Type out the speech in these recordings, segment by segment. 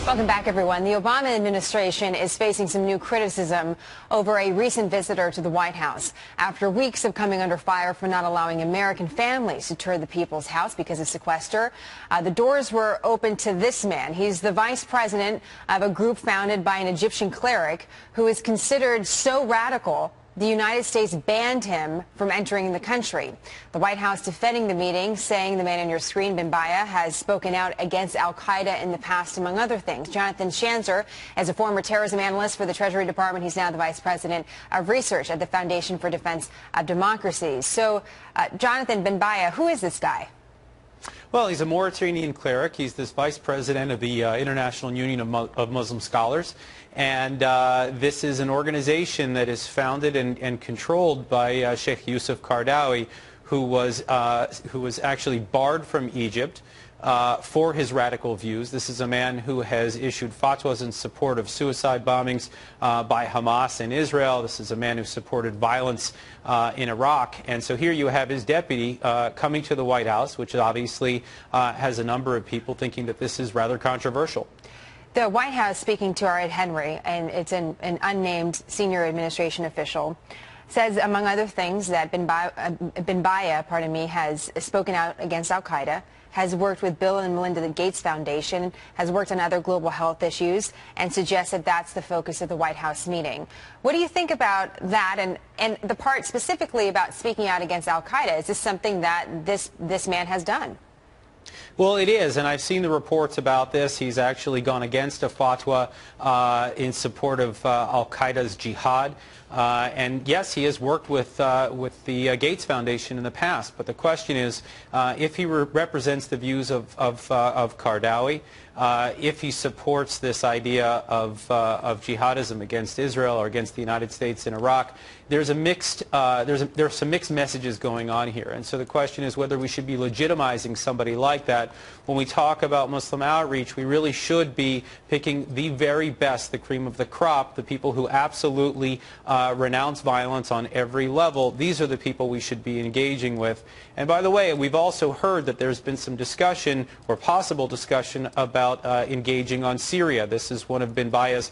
Welcome back, everyone. The Obama administration is facing some new criticism over a recent visitor to the White House. After weeks of coming under fire for not allowing American families to tour the People's House because of sequester, the doors were open to this man. He's the vice president of a group founded by an Egyptian cleric who is considered so radical the United States banned him from entering the country. The White House defending the meeting, saying the man on your screen, Bin Bayyah, has spoken out against al-Qaeda in the past, among other things. Jonathan Schanzer, as a former terrorism analyst for the Treasury Department, he's now the vice president of research at the Foundation for Defense of Democracy. So, Jonathan, Bin Bayyah, who is this guy? Well, he's a Mauritanian cleric. He's this vice president of the International Union of Muslim Scholars. And this is an organization that is founded and controlled by Sheikh Yusuf Qaradawi, who was actually barred from Egypt for his radical views. This is a man who has issued fatwas in support of suicide bombings by Hamas in Israel. This is a man who supported violence in Iraq. And so here you have his deputy coming to the White House, which obviously has a number of people thinking that this is rather controversial. The White House, speaking to our Ed Henry, and it's an unnamed senior administration official, says, among other things, that Bin Bayyah, has spoken out against al-Qaeda, has worked with Bill and Melinda Gates Foundation, has worked on other global health issues, and suggests that that's the focus of the White House meeting. What do you think about that, and the part specifically about speaking out against al-Qaeda? Is this something that this man has done? Well, it is, and I've seen the reports about this. He's actually gone against a fatwa in support of al-Qaeda's jihad. And yes, he has worked with the Gates Foundation in the past. But the question is, if he represents the views of Qaradawi, if he supports this idea of jihadism against Israel or against the United States in Iraq, there's some mixed messages going on here. And so the question is whether we should be legitimizing somebody like that. When we talk about Muslim outreach, we really should be picking the very best, the cream of the crop, the people who absolutely renounce violence on every level. These are the people we should be engaging with. And by the way, we've also heard that there's been some discussion, or possible discussion, about engaging on Syria. This is one of Bin Bayyah's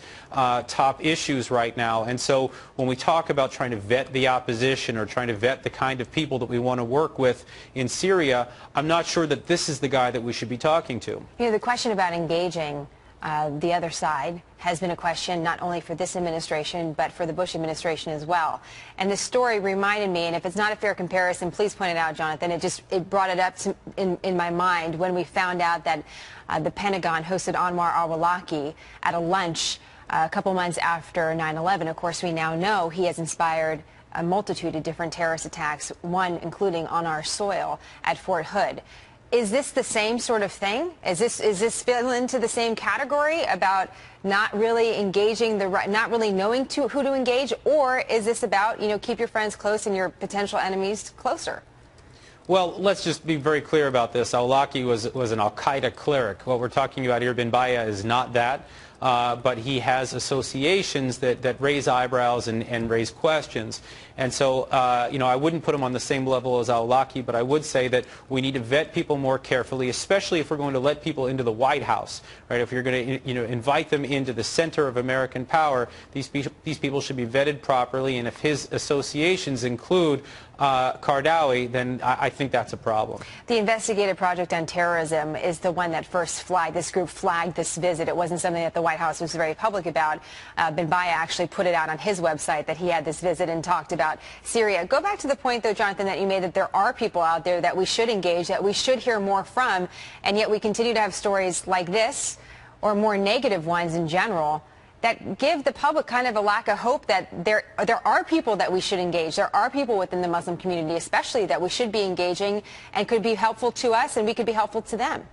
top issues right now. And so when we talk about trying to vet the opposition or trying to vet the kind of people that we want to work with in Syria, I'm not sure that this is the guy that we should be talking to. You know, the question about engaging the other side has been a question not only for this administration, but for the Bush administration as well. And this story reminded me, and if it's not a fair comparison, please point it out, Jonathan. It brought it up in my mind when we found out that the Pentagon hosted Anwar al-Awlaki at a lunch a couple months after 9/11. Of course, we now know he has inspired a multitude of different terrorist attacks, one including on our soil at Fort Hood. Is this the same sort of thing? Is this fit into the same category about not really engaging not really knowing who to engage, or is this about, you know, keep your friends close and your potential enemies closer? Well, let's just be very clear about this. Al-Awlaki was an al-Qaeda cleric. What we're talking about here, Bin Bayyah, is not that. But he has associations that raise eyebrows and raise questions. And so, you know, I wouldn't put him on the same level as al-Awlaki, but I would say that we need to vet people more carefully, especially if we're going to let people into the White House, right? If you're going to, you know, invite them into the center of American power, these people should be vetted properly. And if his associations include Qaradawi, then I think that's a problem. The Investigative Project on Terrorism is the one that first flagged, this group flagged this visit. It wasn't something that the White House was very public about. Bin Bayyah actually put it out on his website that he had this visit and talked about Syria. Go back to the point, though, Jonathan, that you made, that there are people out there that we should engage, that we should hear more from, and yet we continue to have stories like this, or more negative ones in general, that give the public kind of a lack of hope that there are people that we should engage. There are people within the Muslim community especially that we should be engaging and could be helpful to us, and we could be helpful to them.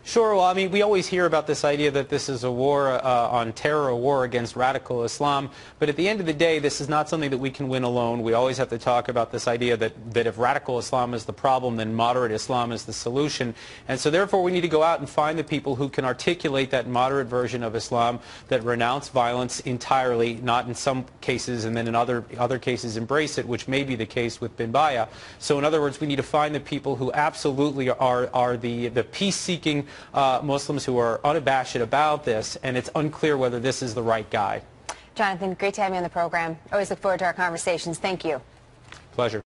Sure. Well, I mean, we always hear about this idea that this is a war on terror, a war against radical Islam. But at the end of the day, this is not something that we can win alone. We always have to talk about this idea that if radical Islam is the problem, then moderate Islam is the solution. And so therefore, we need to go out and find the people who can articulate that moderate version of Islam that renounce violence entirely, not in some cases, and then in other cases embrace it, which may be the case with Bin Bayyah. So in other words, we need to find the people who absolutely are the peace-seeking Muslims who are unabashed about this, and it's unclear whether this is the right guy. Jonathan, great to have you on the program. Always look forward to our conversations. Thank you. Pleasure.